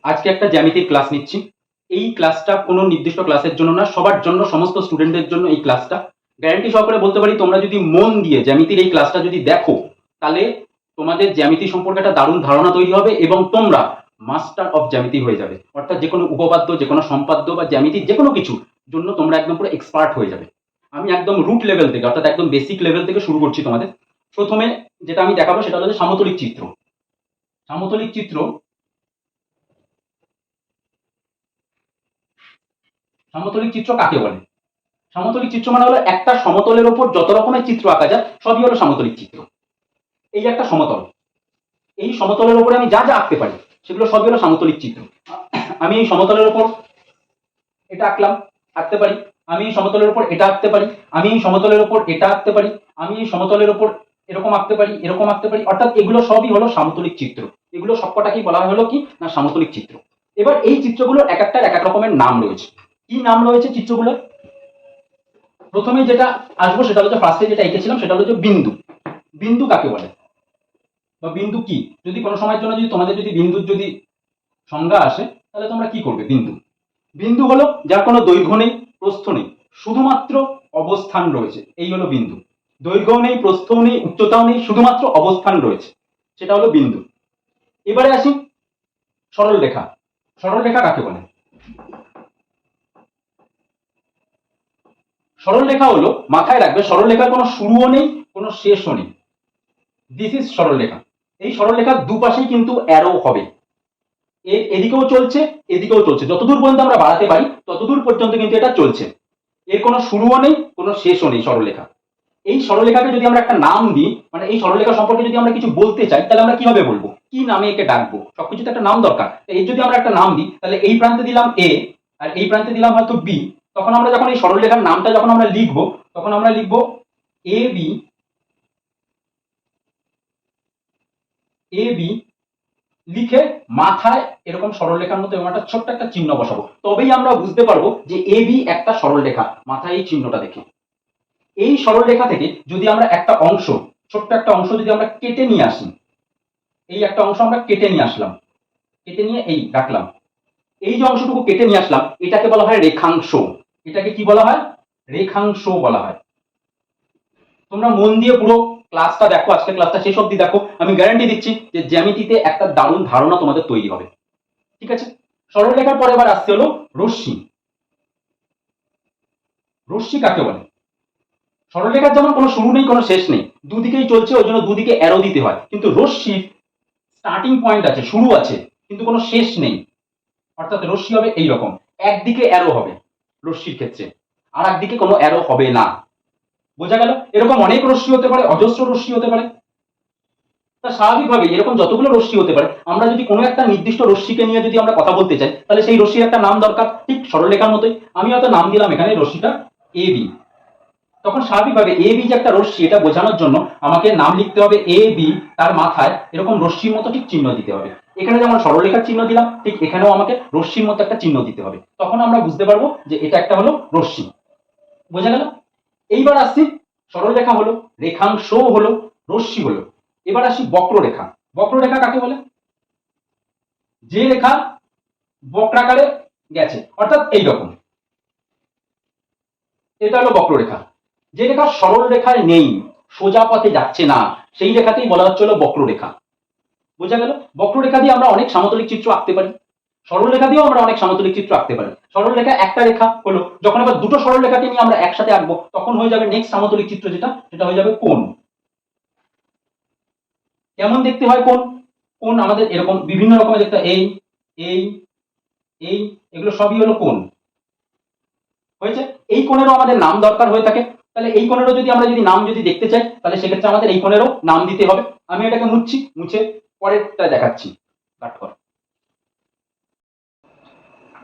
আজকে একটা জ্যামিতির ক্লাস নিচ্ছি। এই ক্লাসটা কোনো নির্দিষ্ট ক্লাসের জন্য না, সবার জন্য, সমস্ত স্টুডেন্টদের জন্য এই ক্লাসটা। গ্যারান্টি সহকারে বলতে পারি, তোমরা যদি মন দিয়ে জ্যামিতির এই ক্লাসটা যদি দেখো, তাহলে তোমাদের জ্যামিতি সম্পর্কে একটা দারুণ ধারণা তৈরি হবে এবং তোমরা মাস্টার অফ জ্যামিতি হয়ে যাবে। অর্থাৎ যে কোনো উপপাদ্য, যে কোনো সম্পাদ্য বা জ্যামিতির যে কোনো কিছুর জন্য তোমরা একদম পুরো এক্সপার্ট হয়ে যাবে। আমি একদম রুট লেভেল থেকে, অর্থাৎ একদম বেসিক লেভেল থেকে শুরু করছি তোমাদের। প্রথমে যেটা আমি দেখাবো সেটা হলো সামতলিক চিত্র। সামতলিক চিত্র, সামতলিক চিত্র কাকে বলে? সামতলিক চিত্র মানে হলো একটা সমতলের ওপর যত রকমের চিত্র আঁকা যায় সবই হলো সামতলিক চিত্র। এই যে একটা সমতল, এই সমতলের উপরে আমি যা যা আঁকতে পারি সেগুলো সবই হলো সামতলিক চিত্র। আমি এই সমতলের উপর এটা আঁকলাম, আঁকতে পারি। আমি এই সমতলের উপর এটা আঁকতে পারি। আমি এই সমতলের উপর এটা আঁকতে পারি। আমি এই সমতলের উপর এরকম আঁকতে পারি, এরকম আঁকতে পারি। অর্থাৎ এগুলো সবই হলো সামতলিক চিত্র। এগুলো সবকটাকেই বলা হলো কি না, সামতলিক চিত্র। এবার এই চিত্রগুলোর এক একটার এক এক রকমের নাম রয়েছে। কি নাম রয়েছে চিত্রগুলোর? প্রথমে যেটা আসবো সেটা হচ্ছে, ফার্স্টে যেটা এঁকেছিলাম সেটা হলো যে বিন্দু। বিন্দু কাকে বলে বা বিন্দু কি? যদি কোনো সময়ের জন্য যদি তোমাদের যদি বিন্দুর যদি সংজ্ঞা আসে, তাহলে তোমরা কি করবে? বিন্দু, বিন্দু হলো যার কোনো দৈর্ঘ্য নেই, প্রস্থ নেই, শুধুমাত্র অবস্থান রয়েছে, এই হলো বিন্দু। দৈর্ঘ্য নেই, প্রস্থও নেই, উচ্চতাও নেই, শুধুমাত্র অবস্থান রয়েছে, সেটা হলো বিন্দু। এবারে আসি সরল রেখা। সরল রেখা কাকে বলে? সরল রেখা হলো, মাথায় রাখবে, সরল রেখার কোনো শুরুও নেই, কোনো শেষও নেই। দিস ইজ সরল রেখা। এই সরল রেখার দুপাশেই কিন্তু অ্যারো হবে, এদিকেও চলছে, এদিকেও চলছে। যতদূর পর্যন্ত আমরা বাড়াতে পারি ততদূর পর্যন্ত কিন্তু এটা চলছে। এর কোনো শুরুও নেই, কোনো শেষও নেই সরলরেখা। এই সরলরেখাকে যদি আমরা একটা নাম দিই, মানে এই সরলরেখা সম্পর্কে যদি আমরা কিছু বলতে চাই, তাহলে আমরা কিভাবে বলবো? কি নামে একে ডাকবো? সবকিছুতে একটা নাম দরকার। এই যদি আমরা একটা নাম দিই, তাহলে এই প্রান্তে দিলাম এ আর এই প্রান্তে দিলাম হয়তো বি। তখন আমরা যখন এই সরলরেখার নামটা যখন আমরা লিখবো, তখন আমরা লিখবো এ বি, এ বি লিখে মাথায় এরকম সরলরেখার মতো এবং একটা ছোট্ট একটা চিহ্ন বসাবো। তবেই আমরা বুঝতে পারবো যে এ বি একটা সরলরেখা, মাথায় এই চিহ্নটা দেখে। এই সরলরেখা থেকে যদি আমরা একটা অংশ, ছোট্ট একটা অংশ যদি আমরা কেটে নিয়ে আসি, এই একটা অংশ আমরা কেটে নিয়ে আসলাম, কেটে নিয়ে এই রাখলাম, এই যে অংশটুকু কেটে নিয়ে আসলাম, এটাকে বলা হয় রেখাংশ। এটাকে কি বলা হয়? রেখাংশ বলা হয়। তোমরা মন দিয়ে পুরো ক্লাসটা দেখো, আজকে ক্লাসটা শেষ অবধি দেখো, আমি গ্যারান্টি দিচ্ছি যে জ্যামিতিতে একটা দারুণ ধারণা তোমাদের তৈরি হবে। ঠিক আছে? সরলরেখার পরে এবার আসছে হলো রশ্মি। রশ্মি কাকে বলে? সরলরেখার যেমন কোনো শুরু নেই, কোনো শেষ নেই, দুদিকেই চলছে, ওই জন্য দুদিকে অ্যারো দিতে হয়। কিন্তু রশ্মির স্টার্টিং পয়েন্ট আছে, শুরু আছে, কিন্তু কোনো শেষ নেই। অর্থাৎ রশ্মি হবে এইরকম, একদিকে অ্যারো হবে রশ্মির ক্ষেত্রে, আর একদিকে কোনো অ্যারো হবে না। বোঝা গেল? এরকম অনেক রশ্মি হতে পারে, অজস্র রশ্মি হতে পারে। তা স্বাভাবিকভাবে এরকম যতগুলো রশ্মি হতে পারে, আমরা যদি কোনো একটা নির্দিষ্ট রশ্মিকে নিয়ে যদি আমরা কথা বলতে চাই, তাহলে সেই রশ্মির একটা নাম দরকার। ঠিক সরলরেখার মতোই আমি হয়তো নাম দিলাম এখানে রশ্মিটা এ বি। তখন স্বাভাবিকভাবে এ বি যে একটা রশ্মি, এটা বোঝানোর জন্য আমাকে নাম লিখতে হবে এ বি, তার মাথায় এরকম রশ্মির মতো ঠিক চিহ্ন দিতে হবে। এখানে যেমন সরলরেখার চিহ্ন দিলাম, ঠিক এখানেও আমাকে রশ্মির মতো একটা চিহ্ন দিতে হবে। তখন আমরা বুঝতে পারবো যে এটা একটা হলো রশ্মি। বোঝা গেল? এইবার আসছি, সরলরেখা হলো, রেখাংশ হলো, রশ্মি হলো। এবার আসি বক্ররেখা। বক্ররেখা কাকে বলে? যে রেখা বক্রাকারে গেছে, অর্থাৎ এইরকম, এটা হলো বক্ররেখা। যে রেখা সরল রেখায় নেই, সোজা পথে যাচ্ছে না, সেই রেখাতেই বলা হচ্ছে হলো বক্ররেখা। বোঝা গেল? বক্ররেখা দিয়ে আমরা অনেক সামতলিক চিত্র আঁকতে পারি, সরল রেখা দিয়েও আমরা অনেক সামতলিক চিত্র আঁকতে পারি। সরল রেখা একটা রেখা হলো, যখন আবার দুটো সরল রেখাকে নিয়ে আমরা একসাথে আঁকবো, তখন হয়ে যাবে নেক্সট সামতলিক চিত্র যেটা, সেটা হয়ে যাবে কোণ। কেমন দেখতে হয় কোণ? কোণ আমাদের এরকম বিভিন্ন রকমের দেখতে হয়, এই এই এই, এগুলো সবই হলো কোণ। হয়েছে? এই কোণেরও আমাদের নাম দরকার হয়ে থাকে। তাহলে এই কোণেরও যদি আমরা যদি নাম যদি দেখতে চাই, তাহলে সেক্ষেত্রে আমাদের এই কোণেরও নাম দিতে হবে। আমি এটাকে মুছছি, মুছে পরেরটা দেখাচ্ছি। কাট কর।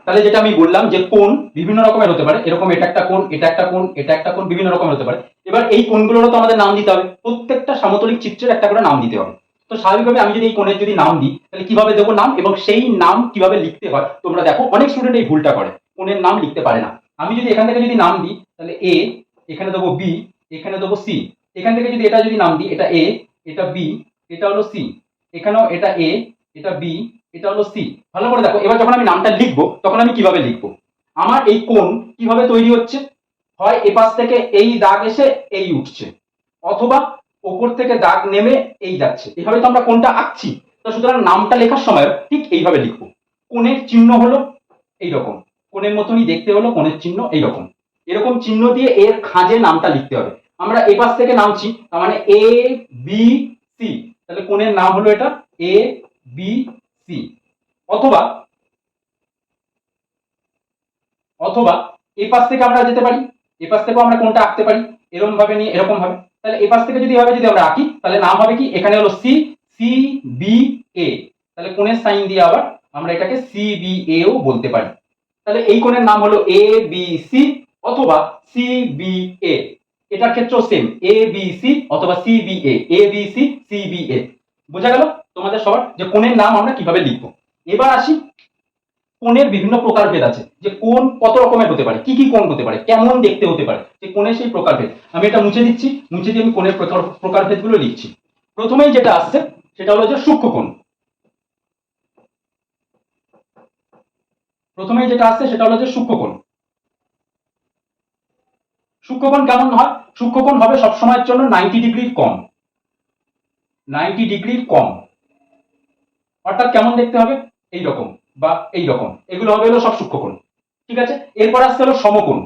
তাহলে যেটা আমি বললাম যে কোণ বিভিন্ন রকমের হতে পারে, এরকম এটা একটা কোণ, এটা একটা কোণ, এটা একটা কোণ, বিভিন্ন রকমের হতে পারে। এবার এই কোণগুলোরও তো আমাদের নাম দিতে হবে, প্রত্যেকটা সমতলিক চিত্রের একটা করে নাম দিতে হবে। তো স্বাভাবিকভাবে আমি যদি এই কোণের যদি নাম দিই, তাহলে কিভাবে দেবো নাম, এবং সেই নাম কিভাবে লিখতে হয় তোমরা দেখো, অনেক স্টুডেন্ট এই ভুলটা করে, কোণের নাম লিখতে পারে না। আমি যদি এখান থেকে যদি নাম দিই, তাহলে এ, এখানে দেবো বি, এখানে দেবো সি। এখান থেকে যদি এটা যদি নাম দিই, এটা এ, এটা বি, এটা হলো সি, এখানেও এটা এ, এটা বি, এটা হলো সি। ভালো করে দেখো, এবার যখন আমি নামটা লিখবো তখন আমি কিভাবে লিখবো, আমার এই কোণ কিভাবে তৈরি হচ্ছে, হয় এপাশ থেকে এই দাগ এসে এই উঠছে, অথবা ওপর থেকে দাগ নেমে এই যাচ্ছে, এভাবে তো আমরা কোণটা আঁকছি। তো সুতরাং নামটা লেখার সময় ঠিক এইভাবে লিখবো। কোণের চিহ্ন হলো এইরকম, কোণের মতনই দেখতে হলো কোণের চিহ্ন এইরকম, এরকম চিহ্ন দিয়ে এর খাঁজে নামটা লিখতে হবে। আমরা এপাশ থেকে নামছি, তার মানে এ বি সি, তাহলে কোণের নাম হলো এটা এ বি সি। অথবা অথবা এপাশ থেকে আমরা যেতে পারি, এপাশ থেকেও আমরা কোণটা আঁকতে পারি এরকম ভাবে নিয়ে, এরকম ভাবে। তাহলে এপাশ থেকে যদি এভাবে যদি আমরা আঁকি তাহলে নাম হবে কি, এখানে হলো সি, সি বি এ, তাহলে কোণের সাইন দিয়ে আবার আমরা এটাকে সি বি এও বলতে পারি। তাহলে এই কোণের নাম হলো এ বি সি অথবা সি বি এ। এটার ক্ষেত্রেও সেম, এ বি সি অথবা C B A B C C B A. বোঝা গেল তোমাদের সবার যে কোণের নাম আমরা কিভাবে লিখবো। এবার আসি, কোণের বিভিন্ন প্রকারভেদ আছে, যে কোণ কত রকমের হতে পারে, কি কি কোণ হতে পারে, কেমন দেখতে হতে পারে, যে কোণের সেই প্রকারভেদ। আমি এটা মুছে দিচ্ছি, মুছে দিয়ে আমি কোণের প্রকারভেদ গুলো লিখছি। প্রথমেই যেটা আসছে সেটা হলো যে সূক্ষ্মকোণ। প্রথমেই যেটা আসছে সেটা হলো যে সূক্ষ্মকোণ। সূক্ষ্মকোণ কেমন হয়, সূক্ষ্মকোণ হবে সবসময়ের জন্য 90 ডিগ্রির কম, 90 ডিগ্রির কম। অর্থাৎ কেমন দেখতে হবে, এই রকম বা এই রকম, এগুলো হবে হলো সব সূক্ষ্মকোণ। ঠিক আছে, এরপর আসছে হলো সমকোণ।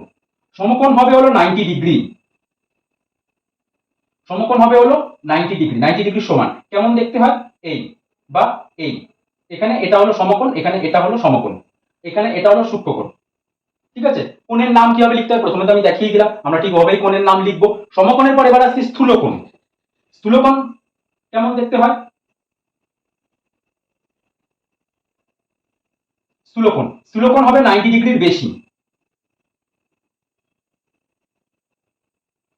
সমকোণ হবে হলো 90 ডিগ্রি, সমকোণ হবে হলো 90 ডিগ্রি, 90 ডিগ্রি সমান কেমন দেখতে হয়, এই বা এই। এখানে এটা হলো সমকোণ, এখানে এটা হলো সমকোণ, এখানে এটা হলো সূক্ষ্মকোণ। ঠিক আছে, কোণের নাম কিভাবে লিখতে হয় প্রথমে তো আমি দেখিয়ে দিলাম, আমরা ঠিক ওভাবেই কোণের নাম লিখবো। সমকোণের পর এবার আসছি স্থূলকোণ। স্থূলকোণ কেমন দেখতে হয়, স্থূলকোণ, স্থূলকোণ হবে 90 ডিগ্রির বেশি,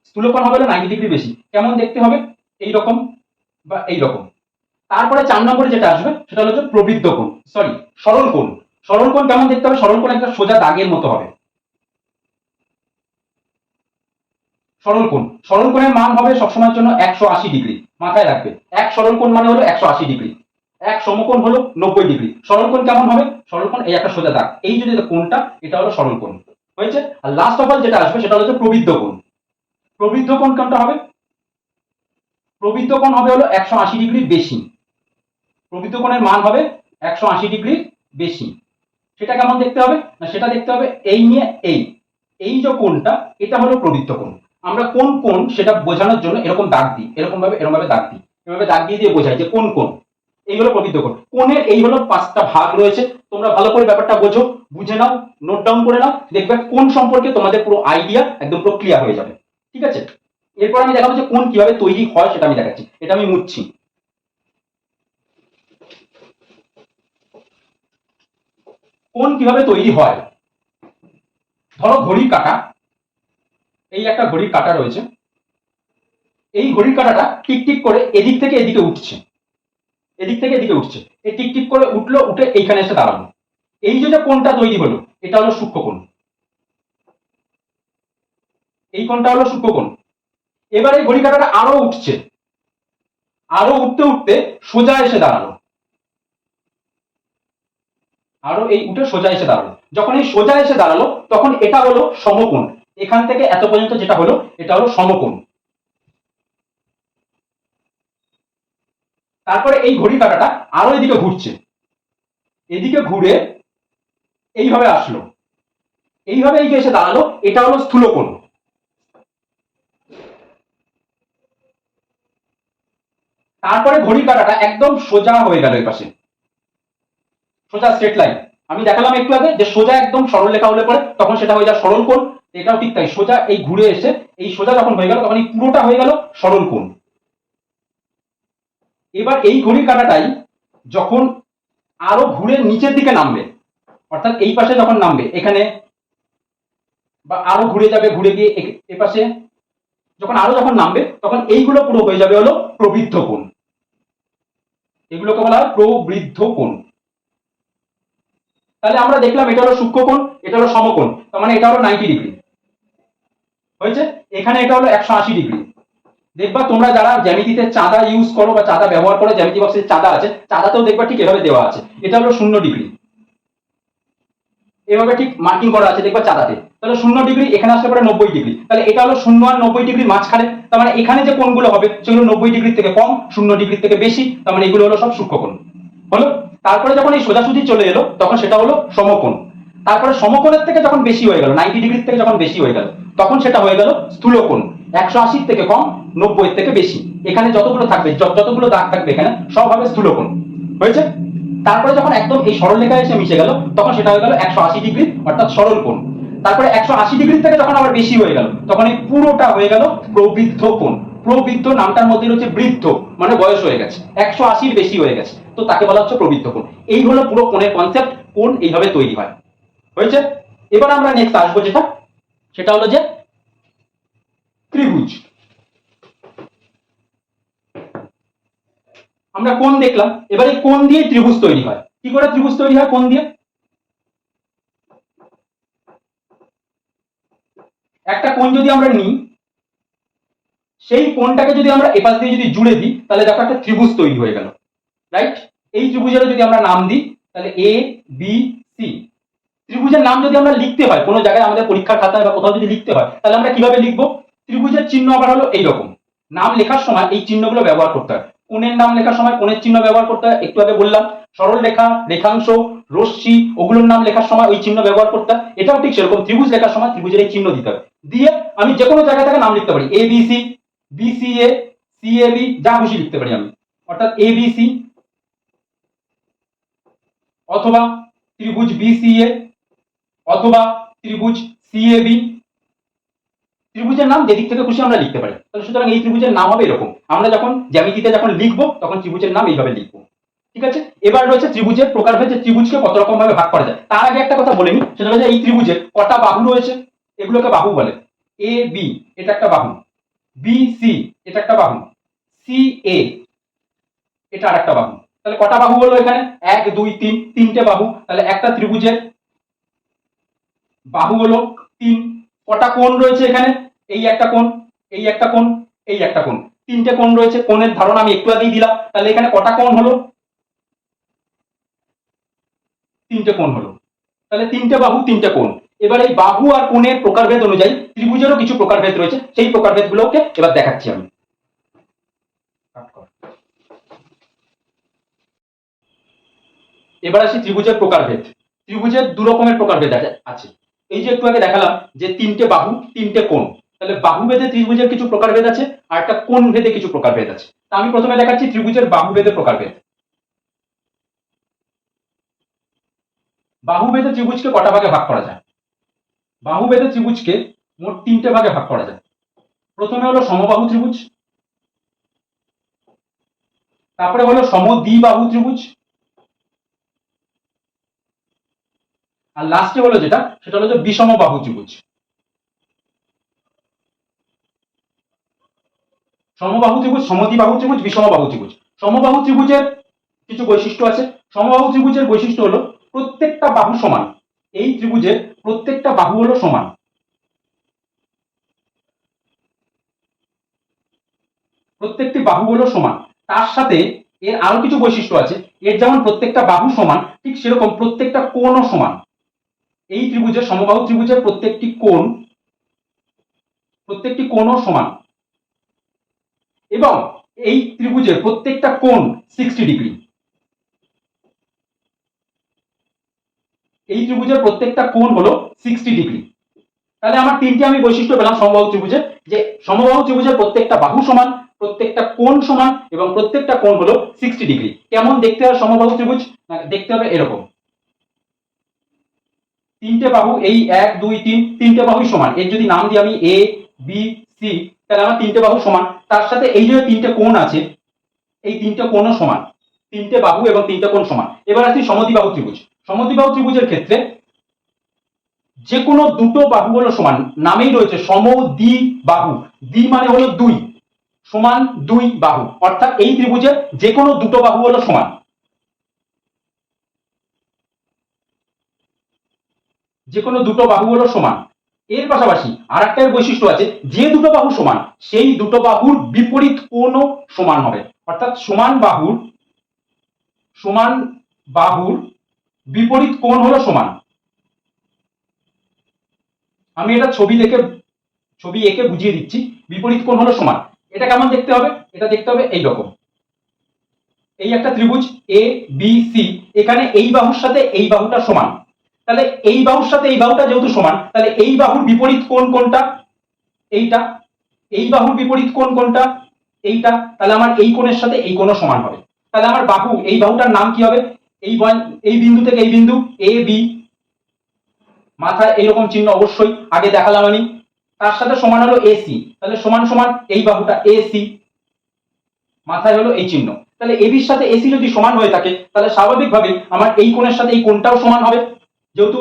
স্থূলকোণ হবে হলো 90 ডিগ্রি বেশি, কেমন দেখতে হবে, এই রকম বা এই রকম। তারপরে 4 নম্বরে যেটা আসবে সেটা হলো যে প্রবৃদ্ধ কোণ, সরি সরল কোণ। সরল কোণ কেমন দেখতে হবে, সরল কোণ একটা সোজা দাগের মতো হবে। সরল কোণ, সরল কোণের মান হবে সবসময়ের জন্য 180 ডিগ্রি, মাথায় রাখবে। এক সরল কোণ মানে হলো 180 ডিগ্রি, এক সমকোণ হলো 90 ডিগ্রি। সরল কোণ কেমন হবে, সরল কোণ এই একটা সোজা দাগ, এই যদি কোণটা, এটা হলো সরল কোণ হয়েছে। আর লাস্ট অফ অল যেটা আসবে সেটা হলো যে প্রবৃদ্ধ কোণ। প্রবৃদ্ধ কোণ কোনটা হবে, প্রবৃদ্ধ কোণ হবে হলো 180 ডিগ্রির বেশি, প্রবৃদ্ধ কোণের মান হবে 180 ডিগ্রির বেশি। সেটা কেমন দেখতে হবে না, সেটা দেখতে হবে এই নিয়ে এই, এই যে কোণটা এটা হলো প্রবৃদ্ধ কোণ। আমরা কোন কোণ সেটা বোঝানোর জন্য এরকম দাগ দিই, এরকম ভাবে দাগ দিই, এভাবে দাগ দিয়ে দিয়ে বোঝাই যে কোন কোণ। এই হলো প্রবৃদ্ধ কোণ। কোণের এই হলো 5টা ভাগ রয়েছে, তোমরা ভালো করে ব্যাপারটা বোঝো, বুঝে নাও, নোট ডাউন করে নাও, দেখবে কোণ সম্পর্কে তোমাদের পুরো আইডিয়া একদম পুরো ক্লিয়ার হয়ে যাবে। ঠিক আছে, এরপর আমি দেখাবো যে কোণ কিভাবে তৈরি হয় সেটা আমি দেখাচ্ছি। এটা আমি মুছছি। কোণ কিভাবে তৈরি হয়, ধরো ঘড়ির কাঁটা, এই একটা ঘড়ির কাঁটা রয়েছে, এই ঘড়ির কাঁটাটা টিক টিক করে এদিক থেকে এদিকে উঠছে, এদিক থেকে এদিকে উঠছে, এই টিক টিক করে উঠলো, উঠে এইখানে এসে দাঁড়ালো। এই যে কোণটা তৈরি হলো এটা হলো সূক্ষ্মকোণ, এই কোণটা হলো সূক্ষ্মকোণ। এবার এই ঘড়ির কাঁটাটা আরো উঠছে, আরো উঠতে উঠতে সোজা এসে দাঁড়ালো, আরো এই উঠে সোজা এসে দাঁড়ালো। যখন এই সোজা এসে দাঁড়ালো তখন এটা হলো সমকোণ, এখান থেকে এত পর্যন্ত যেটা হলো এটা হলো সমকোণ। তারপরে এই ঘড়ির কাঁটাটা আরো এদিকে ঘুরছে, এদিকে ঘুরে এইভাবে আসলো, এইভাবে এই যে এসে দাঁড়ালো, এটা হলো স্থূলকোণ। তারপরে ঘড়ির কাঁটাটা একদম সোজা হয়ে গেল এই পাশে, সোজা স্ট্রেট লাইন। আমি দেখালাম একটু আগে যে সোজা একদম সরল রেখা হলে পরে তখন সেটা হয়ে যায় সরল কোণ। এটাও ঠিক তাই, সোজা এই ঘুরে এসে এই সোজা যখন হয়ে গেল তখন এই পুরোটা হয়ে গেল সরল কোণ। এবার এই ঘড়ির কাঁটাটাই যখন আরো ঘুরে নিচের দিকে নামবে, অর্থাৎ এই পাশে যখন নামবে এখানে, বা আরো ঘুরে যাবে, ঘুরে গিয়ে এ পাশে যখন আরো যখন নামবে তখন এইগুলো পুরো হয়ে যাবে হলো প্রবৃদ্ধ কোণ, এগুলোকে বলা হয় প্রবৃদ্ধ কোণ। তাহলে আমরা দেখলাম এটা হলো সূক্ষ্মকোণ, এটা হলো সমকোণ, তার মানে এটা হলো 90 ডিগ্রি হয়েছে। এখানে এটা হলো 180 ডিগ্রি, দেখবা তোমরা যারা জ্যামিতিতে চাঁদা ইউজ করো বা চাঁদা ব্যবহার করো, জ্যামিতি বক্সে চাঁদা আছে, চাঁদাতেও দেখবা ঠিক এভাবে দেওয়া আছে, এটা হলো 0°, এভাবে ঠিক মার্কিং করা আছে দেখবা চাঁদাতে। তাহলে 0°, এখানে আসলে পরে 90°, তাহলে এটা হলো 0 আর 90°, মাঝখানে। তার মানে এখানে যে কোণগুলো হবে সেগুলো 90° থেকে কম, 0° থেকে বেশি, তার মানে এগুলো হলো সব সূক্ষ্মকোণ হলো। তারপরে যখন এই সোজাসুজি চলে এলো তখন সেটা হলো সমকোণ। তারপরে সমকোণের থেকে যখন বেশি হয়ে গেল, 90° থেকে যখন বেশি হয়ে গেল, তখন সেটা হয়ে গেল স্থূলকোণ। 180 থেকে কম, 90 থেকে বেশি, এখানে যতগুলো থাকবে, যতগুলো দাগ থাকবে এখানে সব হবে স্থূলকোণ। হয়েছে? তারপরে যখন একদম এই সরল রেখা এসে মিশে গেল তখন সেটা হয়ে গেল 180°, অর্থাৎ সরল কোণ। তারপরে 180° থেকে যখন আবার বেশি হয়ে গেল তখন এই পুরোটা হয়ে গেল প্রবৃদ্ধ কোণ। প্রবৃদ্ধ নামটার মধ্যে হচ্ছে বৃদ্ধ, মানে বয়স হয়ে গেছে, 180-র বেশি হয়ে গেছে, তো তাকে বলা হচ্ছে প্রবৃদ্ধ কোণ। এই হলো পুরো কোণের কনসেপ্ট, কোণ এইভাবে তৈরি হয়। হয়েছে? এবার আমরা নেক্সট আসবো যেটা, সেটা হলো যে ত্রিভুজ। আমরা কোণ দেখলাম, এবার এই কোণ দিয়ে ত্রিভুজ তৈরি হয়। কি করে ত্রিভুজ তৈরি হয় কোণ দিয়ে? একটা কোণ যদি আমরা নিই, সেই কোণটাকে যদি আমরা এপাশ দিয়ে যদি জুড়ে দিই, তাহলে দেখো একটা ত্রিভুজ তৈরি হয়ে গেল, রাইট? এই ত্রিভুজের যদি আমরা নাম দিই, তাহলে এ বি সি। ত্রিভুজের নাম যদি আমরা লিখতে হয় কোনো জায়গায়, আমাদের পরীক্ষার খাতায় বা কোথাও যদি লিখতে হয়, তাহলে আমরা কিভাবে লিখবো? ত্রিভুজের চিহ্ন আবার হলো এইরকম, নাম লেখার সময় এই চিহ্নগুলো ব্যবহার করতে হয়। কোণের নাম লেখার সময় কোণের চিহ্ন ব্যবহার করতে হয়, একটু আগে বললাম। সরল রেখা, রেখাংশ, রশ্মি, ওগুলোর নাম লেখার সময় ওই চিহ্ন ব্যবহার করতে হয়। এটাও ঠিক সেরকম, ত্রিভুজ লেখার সময় ত্রিভুজের এই চিহ্ন দিতে হবে, দিয়ে আমি যে কোনো জায়গা থেকে নাম লিখতে পারি, A B C, B C A, C A B, যা খুশি লিখতে পারি আমি, অর্থাৎ এ বি সি, অথবা ত্রিভুজ বি সি এ, অথবা ত্রিভুজ সি এ বি। ত্রিভুজের নাম যেদিক থেকে খুশি আমরা লিখতে পারি। তাহলে সুতরাং এই ত্রিভুজের নাম হবে এরকম। আমরা যখন জ্যামিতিতে যখন লিখবো তখন ত্রিভুজের নাম এইভাবে লিখবো। ঠিক আছে? এবার রয়েছে ত্রিভুজের প্রকারভেদ, যে ত্রিভুজকে কত রকম ভাবে ভাগ করা যায়। তার আগে একটা কথা বলে নিই, সেটা হচ্ছে এই ত্রিভুজের কটা বাহু রয়েছে, এগুলোকে বাহু বলে। এ বি, এটা একটা বাহু, বি সি, এটা একটা বাহু, সি এ, এটা আর একটা বাহু। তাহলে কটা বাহু হলো এখানে? 1 2 3, তিনটে বাহু। তাহলে একটা ত্রিভুজের বাহু হলো 3। কটা কোণ রয়েছে এখানে? এই একটা কোণ, এই একটা কোণ, এই একটা কোণ, তিনটে কোণ রয়েছে। কোণের ধারণা আমি একটু আগেই দিলাম। তাহলে এখানে কটা কোণ হলো? তিনটে কোণ হলো। তাহলে তিনটে বাহু, তিনটে কোণ। এবার এই বাহু আর কোণের প্রকারভেদ অনুযায়ী ত্রিভুজেরও কিছু প্রকারভেদ রয়েছে, সেই প্রকারভেদ গুলোকে এবার দেখাচ্ছি আমি। এবার আসি ত্রিভুজের প্রকারভেদ। ত্রিভুজের দু রকমের প্রকারভেদ আছে। এই যে একটু আগে দেখালাম যে তিনটে বাহু, তিনটে কোণ, তাহলে বাহু ভেদে ত্রিভুজের কিছু প্রকারভেদ আছে, আর একটা কোণ ভেদে কিছু প্রকারভেদ আছে। তা আমি প্রথমে দেখাচ্ছি ত্রিভুজের বাহু ভেদে প্রকারভেদ। বাহু ভেদে ত্রিভুজকে কটা ভাগে ভাগ করা যায়? বাহু ভেদে ত্রিভুজকে মোট তিনটে ভাগে ভাগ করা যায়। প্রথমে হলো সমবাহু ত্রিভুজ, তারপরে হলো সমদ্বিবাহু ত্রিভুজ, আর লাস্টে হলো যেটা, সেটা হলো যে বিষমবাহু ত্রিভুজ। সমবাহু ত্রিভুজ, সমদ্বিবাহু ত্রিভুজ, বিষমবাহু ত্রিভুজ। সমবাহু ত্রিভুজের কিছু বৈশিষ্ট্য আছে। সমবাহু ত্রিভুজের বৈশিষ্ট্য হলো প্রত্যেকটা বাহু সমান। এই ত্রিভুজের প্রত্যেকটা বাহু হলো সমান, প্রত্যেকটি বাহু হলো সমান। তার সাথে এর আরো কিছু বৈশিষ্ট্য আছে। এর যেমন প্রত্যেকটা বাহু সমান, ঠিক সেরকম প্রত্যেকটা কোণও সমান। এই ত্রিভুজের, সমবাহু ত্রিভুজের প্রত্যেকটি কোণও সমান, এবং এই ত্রিভুজের প্রত্যেকটা কোণ 60°। এই ত্রিভুজের প্রত্যেকটা কোণ হলো 60°। তাহলে আমার তিনটি আমি বৈশিষ্ট্য পেলাম সমবাহু ত্রিভুজের, যে সমবাহু ত্রিভুজের প্রত্যেকটা বাহু সমান, প্রত্যেকটা কোণ সমান, এবং প্রত্যেকটা কোণ হলো 60°। কেমন দেখতে হয় সমবাহু ত্রিভুজ? দেখতে হবে এরকম। তিনটে বাহু, এই 1 2 3, তিনটে বাহুই সমান। এর যদি নাম দিই আমি এ বি সি, তাহলে আমার তিনটে বাহু সমান। তার সাথে এই যে তিনটে কোণ আছে, এই তিনটে কোণও সমান, তিনটে বাহু এবং তিনটে কোণ সমান। এবার আসি সমদ্বিবাহু ত্রিভুজ। সমদ্বিবাহু ত্রিভুজের ক্ষেত্রে যে কোনো দুটো বাহু হলো সমান, নামেই রয়েছে সমদ্বিবাহু, দ্বি মানে হলো দুই, সমান দুই বাহু, অর্থাৎ এই ত্রিভুজের যে কোনো দুটো বাহু হলো সমান, যে কোনো দুটো বাহু হলো সমান। এর পাশাপাশি আর একটা বৈশিষ্ট্য আছে, যে দুটো বাহু সমান সেই দুটো বাহুর বিপরীত কোণও সমান হবে। অর্থাৎ সমান বাহুর বিপরীত কোণ হলো সমান। আমি এটা ছবি এঁকে বুঝিয়ে দিচ্ছি। বিপরীত কোণ হলো সমান। এটা কেমন দেখতে হবে? এটা দেখতে হবে এই রকম। এই একটা ত্রিভুজ এ বি সি, এখানে এই বাহুর সাথে এই বাহুটা সমান। তাহলে এই বাহুর সাথে এই বাহুটা যেহেতু সমান, তাহলে এই বাহুর বিপরীত কোণ কোনটা? এইটা। এই বাহুর বিপরীত কোণ কোনটা? এইটা। তাহলে আমার এই কোণের সাথে এই কোণও সমান হবে। তাহলে আমার এই বাহুটার নাম কি হবে? এই বিন্দু থেকে এই বিন্দু এ বি, মাথায় এইরকম চিহ্ন অবশ্যই আগে দেখালাম আমি। তার সাথে সমান হলো এসি, তাহলে সমান সমান এই বাহুটা এসি, মাথায় হলো এই চিহ্ন। তাহলে এবির সাথে এসি যদি সমান হয়ে থাকে, তাহলে স্বাভাবিকভাবে আমার এই কোণের সাথে এই কোণটাও সমান হবে। যেহেতু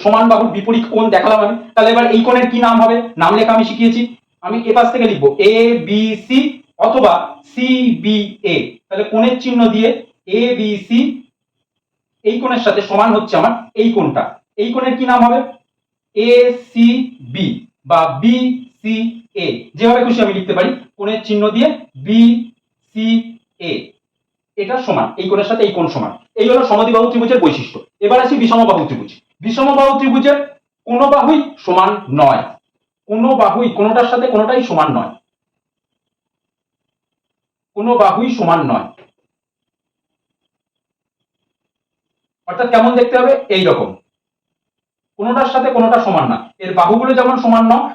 সমান বাহুর বিপরীত কোণ দেখালাম আমি, তাহলে এবার এই কোণের কি নাম হবে? নাম লেখা আমি শিখিয়েছি। আমি এ পাশ থেকে লিখবো এ বি সি অথবা সি বি এ। তাহলে কোণের চিহ্ন দিয়ে এ বি সি, এই কোণের সাথে সমান হচ্ছে আমার এই কোণটা। এই কোণের কি নাম হবে? এ সি বি বা বি সি এ, যেভাবে খুশি আমি লিখতে পারি। কোণের চিহ্ন দিয়ে বি সি এ, এটা সমান, এই কোণের সাথে এই কোণ সমান। এই হলো সমদ্বিবাহু ত্রিভুজের বৈশিষ্ট্য। এবার আসি বিষমবাহু ত্রিভুজ। বিষমবাহু ত্রিভুজের কোনো বাহুই সমান নয়। কোনো বাহুই কোনোটার সাথে কোনোটাই সমান নয়। কোনো বাহুই সমান নয়। অর্থাৎ কেমন দেখতে হবে? এই রকম। কোনোটার সাথে কোনোটা সমান না। এর বাহুগুলো যেমন সমান নয়,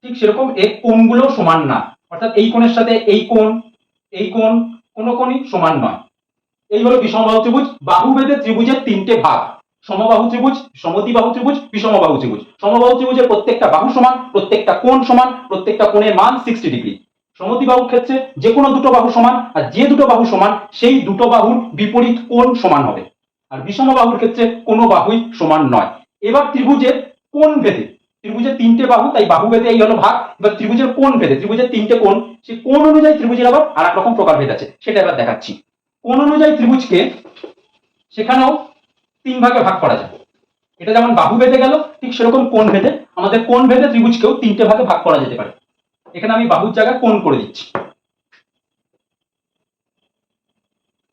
ঠিক সেরকম এর কোণগুলো সমান না। অর্থাৎ এই কোণের সাথে এই কোণ কোনো কোণই সমান নয়। এই হলো বিষমবাহু ত্রিভুজ। বাহুভেদে ত্রিভুজের তিনটে ভাগ: সমবাহু ত্রিভুজ, সমদ্বিবাহু ত্রিভুজ, বিষমবাহু ত্রিভুজ। সমবাহু ত্রিভুজের প্রত্যেকটা বাহু সমান, প্রত্যেকটা কোণ সমান, প্রত্যেকটা কোণের মান 60 ডিগ্রি। সমদ্বিবাহুর ক্ষেত্রে যে কোনো দুটো বাহু সমান, আর যে দুটো বাহু সমান সেই দুটো বাহুর বিপরীত কোণ সমান হবে। আর বিষমবাহুর ক্ষেত্রে কোনো বাহুই সমান নয়। এবার ত্রিভুজের কোণ ভেদে, ত্রিভুজের তিনটে বাহু, তাই বাহু ভেদে এই হলো ভাগ। এবার ত্রিভুজের কোণ ভেদে, ত্রিভুজের তিনটে কোণ, সেই কোণ অনুযায়ী ত্রিভুজের আবার আর এক রকম প্রকারভেদ আছে, সেটা এবার দেখাচ্ছি। কোণ অনুযায়ী ত্রিভুজকে সেখানেও তিন ভাগে ভাগ করা যায়। এটা যেমন বাহু ভেদে গেল, ঠিক সেরকম কোণ ভেদে আমাদের কোণ ভেদে ত্রিভুজকেও তিনটে ভাগে ভাগ করা যেতে পারে। এখানে আমি বাহুর জায়গায় কোণ করে দিচ্ছি।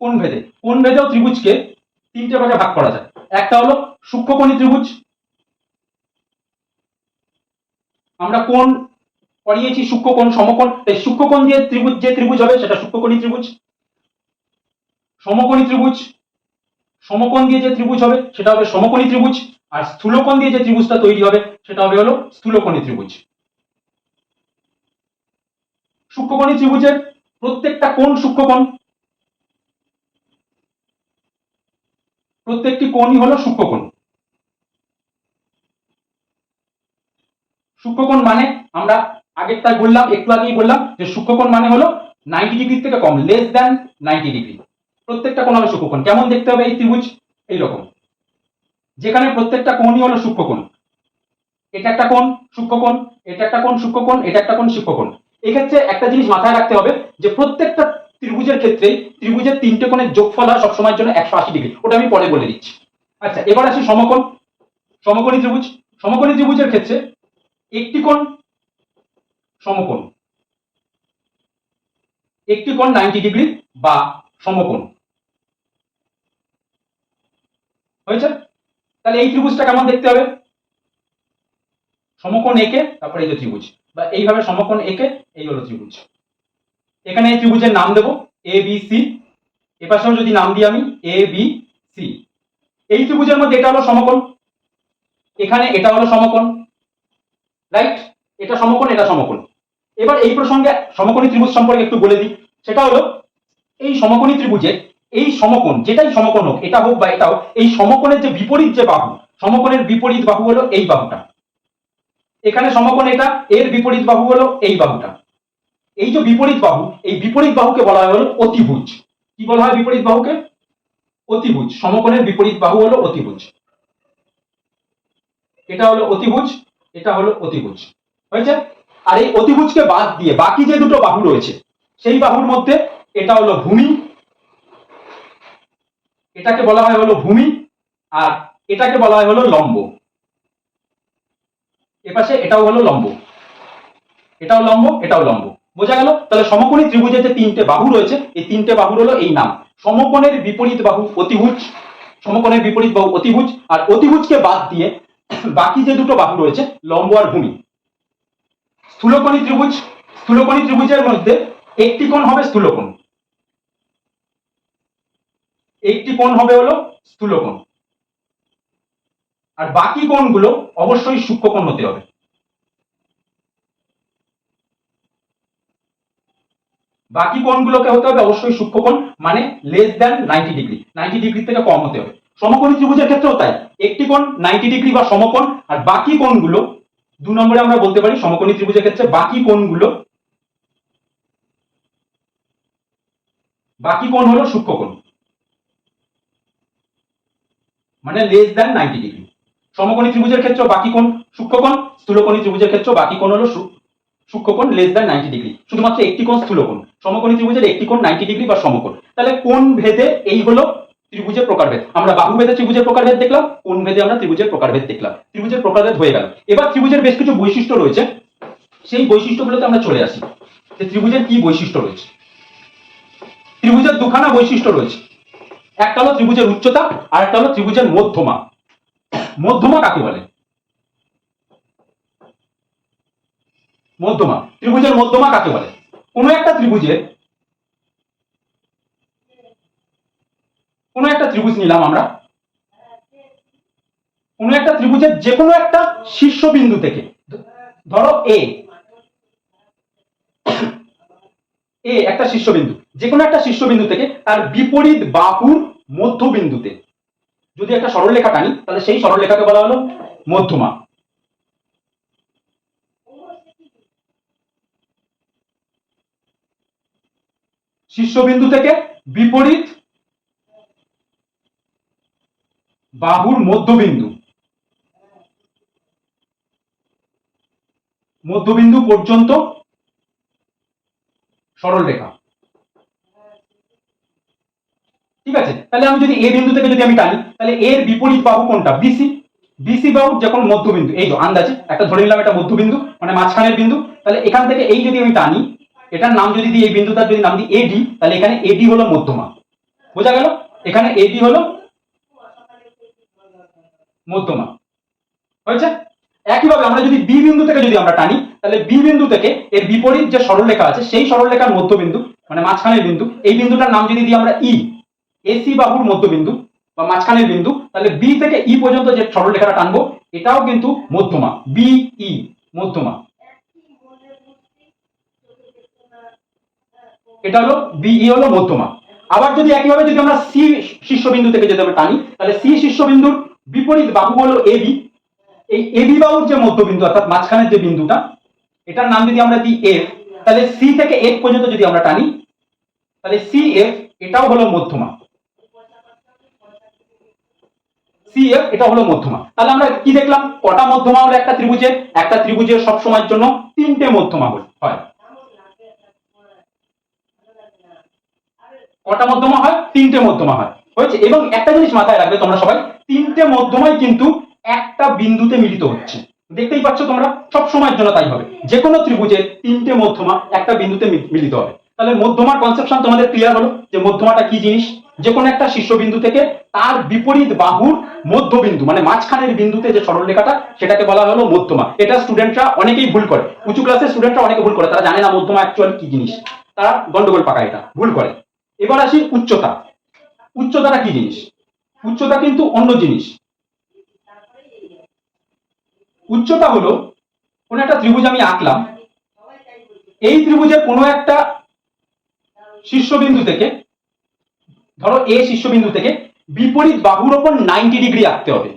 কোণ ভেদেও ত্রিভুজকে তিনটে ভাগে ভাগ করা যায়। একটা হলো সূক্ষ্মকোণী ত্রিভুজ। আমরা কোণ পড়িয়েছি সূক্ষ্মকোণ, সমকোণ। এই সূক্ষ্মকোণ দিয়ে ত্রিভুজ, যে ত্রিভুজ হবে সেটা সূক্ষ্মকোণী ত্রিভুজ। সমকোণী ত্রিভুজ, সমকোণ দিয়ে যে ত্রিভুজ হবে সেটা হবে সমকোণী ত্রিভুজ। আর স্থূলকোণ দিয়ে যে ত্রিভুজটা তৈরি হবে সেটা হবে হলো স্থূলকোণী ত্রিভুজ। সূক্ষ্মকোণী ত্রিভুজের প্রত্যেকটা কোণ সূক্ষ্মকোণ, প্রত্যেকটি কোণই হলো সূক্ষ্মকোণ। সূক্ষ্মকোণ মানে আমরা আগেরটা বললাম, একটু আগেই বললাম যে সূক্ষ্মকোণ মানে হলো 90 ডিগ্রি থেকে কম, লেস দ্যান 90 ডিগ্রি। প্রত্যেকটা কোণ হবে সূক্ষ্মকোণ। কেমন দেখতে হবে এই ত্রিভুজ? এইরকম, যেখানে প্রত্যেকটা কোণই হলো সূক্ষ্মকোণ। এটা একটা কোণ সূক্ষ্মকোণ, এটা একটা কোণ সূক্ষ্মকোণ, এটা একটা কোণ সূক্ষ্মকোণ। এক্ষেত্রে একটা জিনিস মাথায় রাখতে হবে যে প্রত্যেকটা ত্রিভুজের ক্ষেত্রে ত্রিভুজের তিনটে কোণের যোগফল হয় সবসময়ের জন্য 180 ডিগ্রি। ওটা আমি পরে বলে দিচ্ছি। আচ্ছা, এবার আসি সমকোণ, সমকোণী ত্রিভুজ। সমকোণী ত্রিভুজের ক্ষেত্রে একটি কোণ সমকোণ, একটি কোণ 90 ডিগ্রি বা সমকোণ হয়েছে। তাহলে এই ত্রিভুজটা কেমন দেখতে হবে? সমকোণ এঁকে তারপরে এই যে ত্রিভুজ, বা এইভাবে সমকোণ এঁকে এই হলো ত্রিভুজ। এখানে এই ত্রিভুজের নাম দেবো এ বি সি। এপাশেও যদি নাম দিই আমি এ বি সি। এই ত্রিভুজের মধ্যে এটা হলো সমকোণ, এখানে এটা হলো সমকোণ, রাইট? এটা সমকোণ, এটা সমকোণ। এবার এই প্রসঙ্গে সমকোণী ত্রিভুজ সম্পর্কে একটু বলে দিই। সেটা হলো এই সমকোণী ত্রিভুজের এই সমকোণ, যেটাই সমকোণ হোক, এটা হোক বা এটাও, এই সমকোণের যে বিপরীত যে বাহু, সমকোণের বিপরীত বাহু হলো এই বাহুটা। এখানে সমকোণ এটা, এর বিপরীত বাহু হলো এই বাহুটা। এই যে বিপরীত বাহু, এই বিপরীত বাহুকে বলা হয় হলো অতিভুজ। কি বলা হয় বিপরীত বাহুকে? অতিভুজ। সমকোণের বিপরীত বাহু হলো অতিভুজ। এটা হলো অতিভুজ, এটা হলো অতিভুজ। হয়েছে? আর এই অতিভুজকে বাদ দিয়ে বাকি যে দুটো বাহু রয়েছে সেই বাহুর মধ্যে এটা হলো ভূমি, এটাকে বলা হয় হলো ভূমি, আর এটাকে বলা হয় হলো লম্ব। এপাশে এটাও হলো লম্ব, এটাও লম্ব, এটাও লম্ব। বোঝা গেল? তাহলে সমকোণী ত্রিভুজের যে তিনটে বাহু রয়েছে, এই তিনটে বাহুর হলো এই নাম। সমকোণের বিপরীত বাহু অতিভুজ, সমকোণের বিপরীত বাহু অতিভুজ, আর অতিভুজকে বাদ দিয়ে বাকি যে দুটো বাহু রয়েছে লম্ব আর ভূমি। স্থূলকোণী ত্রিভুজ, স্থূলকোণী ত্রিভুজের মধ্যে একটি কোণ হবে স্থূলকোণ, একটি কোণ হবে হলো স্থূলকোণ, আর বাকি কোণগুলো অবশ্যই সূক্ষ্মকোণ হতে হবে। বাকি কোণগুলোকে হতে হবে অবশ্যই সূক্ষ্মকোণ, মানে লেস দ্যান 90 ডিগ্রি, 90 ডিগ্রি থেকে কম হতে হবে। সমকোণী ত্রিভুজের ক্ষেত্রেও তাই, একটি কোণ 90 ডিগ্রি বা সমকোণ, আর বাকি কোণগুলো 2 নম্বরে আমরা বলতে পারি সমকোণী ত্রিভুজের ক্ষেত্রে বাকি কোণগুলো, বাকি কোণ হলো সূক্ষ্মকোণ, মানে লেস দ্যান 90 ডিগ্রি। সমকোণী ত্রিভুজের ক্ষেত্রে বাকি কোণ সূক্ষ্মকোণ, স্থূলকোণী ত্রিভুজের ক্ষেত্রে বাকি কোণ হলো সূক্ষ্মকোণ লেস দ্যান 90 ডিগ্রি। শুধুমাত্র একটি কোণ স্থূলকোণ, সমকোণী ত্রিভুজের একটি কোণ 90 ডিগ্রি বা সমকোণ। তাহলে কোণ ভেদে এই হলো ত্রিভুজের প্রকারভেদ। আমরা বাহু ভেদে ত্রিভুজের প্রকারভেদ দেখলাম, কোণ ভেদে আমরা ত্রিভুজের প্রকারভেদ দেখলাম। ত্রিভুজের প্রকারভেদ হয়ে গেল। এবার ত্রিভুজের বেশ কিছু বৈশিষ্ট্য রয়েছে, সেই বৈশিষ্ট্যগুলোতে আমরা চলে আসি যে ত্রিভুজের কি বৈশিষ্ট্য রয়েছে। ত্রিভুজের দুখানা বৈশিষ্ট্য রয়েছে, একটা হলো ত্রিভুজের উচ্চতা, আর একটা হলো ত্রিভুজের মধ্যমা। মধ্যমা কাকে বলে? মধ্যমা, ত্রিভুজের মধ্যমা কাকে বলে? কোনো একটা ত্রিভুজের, কোনো একটা ত্রিভুজ নিলাম আমরা, কোনো একটা ত্রিভুজের যে কোনো একটা শীর্ষবিন্দু থেকে, ধরো এ, এ একটা শীর্ষবিন্দু, যে কোনো একটা শীর্ষবিন্দু থেকে তার বিপরীত বাহুর মধ্যবিন্দুতে যদি একটা সরলরেখা টানি, তাহলে সেই সরলরেখাকে বলা হলো মধ্যমা। শীর্ষবিন্দু থেকে বিপরীত বাহুর মধ্যবিন্দু, মধ্যবিন্দু পর্যন্ত সরলরেখা। ঠিক আছে? তাহলে আমি যদি এ বিন্দু থেকে যদি আমি টানি, তাহলে এর বিপরীত বাহু কোনটা? বিসি। বিসি বাহু যখন মধ্যবিন্দু, এই যে আন্দাজে একটা ধরে নিলাম এটা মধ্যবিন্দু, মানে মাঝখানের বিন্দু। তাহলে এখান থেকে এই যদি আমি টানি, এটার নাম যদি দিই, এই বিন্দুটার যদি নাম দিই এডি, তাহলে এখানে এডি হলো মধ্যমা। বোঝা গেল? এখানে এডি হলো মধ্যমা। হয়েছে? একইভাবে আমরা যদি বি বিন্দু থেকে যদি আমরা টানি, তাহলে বি বিন্দু থেকে এর বিপরীত যে সরলরেখা আছে সেই সরলরেখার মধ্যবিন্দু, মানে মাঝখানের বিন্দু, এই বিন্দুটার নাম যদি দিই আমরা ই, এসি বাহুর মধ্যবিন্দু বা মাঝখানের বিন্দু, তাহলে বি থেকে ই পর্যন্ত যে সরলরেখাটা টানবো এটাও কিন্তু মধ্যমা, বিই মধ্যমা। এটা হলো বিই হলো মধ্যমা। আবার যদি একইভাবে যদি আমরা সি শীর্ষবিন্দু থেকে যদি আমরা টানি, তাহলে সি শীর্ষবিন্দুর বিপরীত বাহু হলো এবি। এই এবি বাহুর যে মধ্যবিন্দু অর্থাৎ মাঝখানের যে বিন্দুটা, এটার নাম যদি আমরা দিই এফ, তাহলে সি থেকে এফ পর্যন্ত যদি আমরা টানি, তাহলে সি এফ এটাও হলো মধ্যমা। সিএফ এটা হলো মধ্যমা। তাহলে আমরা কি দেখলাম? কটা মধ্যমা হলো একটা ত্রিভুজের? একটা ত্রিভুজের সব সময়ের জন্য তিনটে মধ্যমা হয়। কটা মধ্যমা হয়? তিনটে মধ্যমা হয়। হয়েছে? এবং একটা জিনিস মাথায় রাখবে তোমরা সবাই, তিনটে মধ্যমাই কিন্তু একটা বিন্দুতে মিলিত হচ্ছে। দেখতেই পাচ্ছ তোমরা, সব সময়ের জন্য তাই হবে। যে কোনো ত্রিভুজের তিনটে মধ্যমা একটা বিন্দুতে মিলিত হবে। তাহলে মধ্যমার কনসেপশন তোমাদের ক্লিয়ার হলো যে মধ্যমাটা কি জিনিস। যে কোনো একটা শীর্ষবিন্দু থেকে তার বিপরীত বাহুর মধ্যবিন্দু, মানে মাঝখানের বিন্দুতে যে সরলরেখাটা, সেটাকে বলা হলো মধ্যমা। এটা স্টুডেন্টরা অনেকেই ভুল করে, উঁচু ক্লাসের স্টুডেন্টরা অনেকে ভুল করে, তারা জানে না মধ্যমা অ্যাকচুয়ালি কি জিনিস, তারা গন্ডগোল পাকায়, এটা ভুল করে। এবার আসি উচ্চতা। উচ্চতাটা কি জিনিস? উচ্চতা কিন্তু অন্য জিনিস। উচ্চতা হলো কোন একটা ত্রিভুজ আমি আঁকলাম, এই ত্রিভুজের কোনো একটা শীর্ষবিন্দু থেকে, ধরো এ শীর্ষবিন্দু থেকে বিপরীত বাহুর ওপর 90 ডিগ্রি আঁকতে হবে,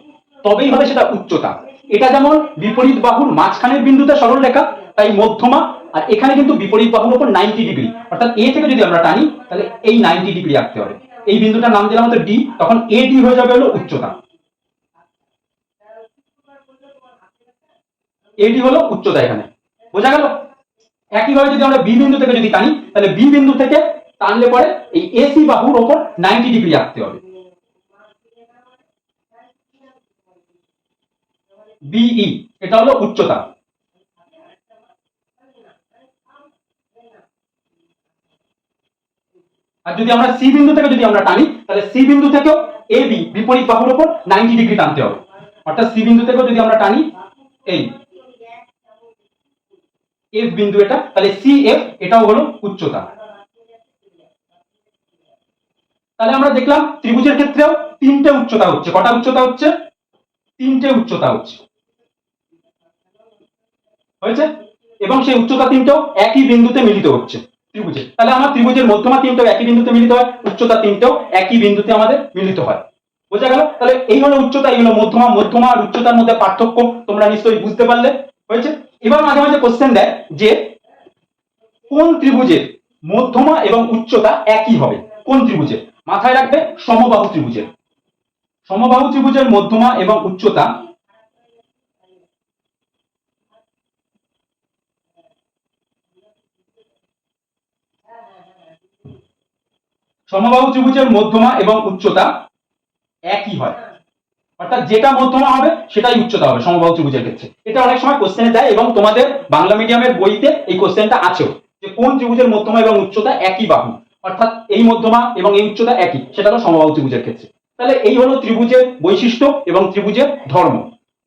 তবেই হবে সেটা উচ্চতা। এটা যেমন বিপরীত বাহুর মাঝখানের বিন্দুতে সরলরেখা, তাই মধ্যমা। আর এখানে কিন্তু বিপরীত বাহুর ওপর 90 ডিগ্রি, অর্থাৎ এ থেকে যদি আমরা টানি, তাহলে এই 90 ডিগ্রি আঁকতে হবে। এই বিন্দুটার নাম দিলাম আমাদের ডি, তখন এ ডি হয়ে যাবে হলো উচ্চতা। এডি হলো উচ্চতা এখানে। বোঝা গেল? একইভাবে যদি আমরা বি বিন্দু থেকে যদি টানি, তাহলে বি বিন্দু থেকে টানলে পরে এই এসি বাহুর ওপর 90 ডিগ্রি আঁকতে হবে। বিই এটা হলো উচ্চতা। আর যদি আমরা সি বিন্দু থেকে যদি আমরা টানি, তাহলে সি বিন্দু থেকেও এ বি বিপরীত বাহুর উপর 90 ডিগ্রি টানতে হবে। অর্থাৎ সি বিন্দু থেকেও যদি আমরা টানি এই এফ বিন্দু, এটা তাহলে সি এফ এটাও হলো উচ্চতা। তাহলে আমরা দেখলাম ত্রিভুজের ক্ষেত্রেও তিনটে উচ্চতা হচ্ছে। কটা উচ্চতা হচ্ছে? তিনটে উচ্চতা হচ্ছে, হয়েছে। এবং সেই উচ্চতা তিনটেও একই বিন্দুতে মিলিত হচ্ছে ত্রিভুজে। তাহলে আমার ত্রিভুজের মধ্যমা তিনটেও একই বিন্দুতে মিলিত হয়, উচ্চতা তিনটেও একই বিন্দুতে আমাদের মিলিত হয়। বোঝা গেল? তাহলে এই হলো উচ্চতা, এই হলো মধ্যমা। মধ্যমা আর উচ্চতার মধ্যে পার্থক্য তোমরা নিশ্চয়ই বুঝতে পারলে, হয়েছে। এবার মাঝে মাঝে কোশ্চেন দেয় যে কোন ত্রিভুজের মধ্যমা এবং উচ্চতা একই হবে? কোন ত্রিভুজের? মাথায় রাখবে সমবাহু ত্রিভুজের। সমবাহু ত্রিভুজের মধ্যমা এবং উচ্চতা সমবাহু ত্রিভুজের মধ্যমা এবং উচ্চতা একই হয়। অর্থাৎ যেটা মধ্যমা হবে সেটাই উচ্চতা হবে সমবাহু ত্রিভুজের ক্ষেত্রে। এটা অনেক সময় কোশ্চেনে দেয় এবং তোমাদের বাংলা মিডিয়ামের বইতে এই কোশ্চেনটা আছেও, যে কোন ত্রিভুজের মধ্যমা এবং উচ্চতা একই বাহু, অর্থাৎ এই মধ্যমা এবং এই উচ্চতা একই, সেটা হলো সমবাহু ত্রিভুজের ক্ষেত্রে। তাহলে এই হলো ত্রিভুজের বৈশিষ্ট্য এবং ত্রিভুজের ধর্ম।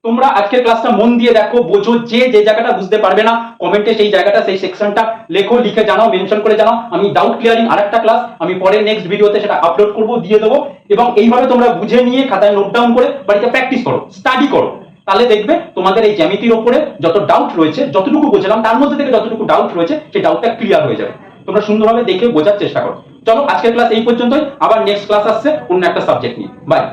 তোমরা আজকের ক্লাসটা মন দিয়ে দেখো, বোঝো। যে যে জায়গাটা বুঝতে পারবে না কমেন্টে সেই জায়গাটা, সেই সেকশনটা লেখো, লিখে জানাও, মেনশন করে জানাও। আমি ডাউট ক্লিয়ারিং আরেকটা ক্লাস আমি পরে নেক্সট ভিডিওতে সেটা আপলোড করব, দিয়ে দেবো। এবং এইভাবে তোমরা বুঝে নিয়ে খাতায় নোট ডাউন করে বাড়িতে প্র্যাকটিস করো, স্টাডি করো। তাহলে দেখবে তোমাদের এই জ্যামিতির উপরে যত ডাউট রয়েছে, যতটুকু বোঝালাম তার মধ্যে থেকে যতটুকু ডাউট রয়েছে সেই ডাউটটা ক্লিয়ার হয়ে যাবে। তোমরা সুন্দরভাবে দেখে বোঝার চেষ্টা করো। চলো আজকের ক্লাস এই পর্যন্তই, আবার নেক্সট ক্লাস আসছে অন্য একটা সাবজেক্ট নিয়ে। বাই।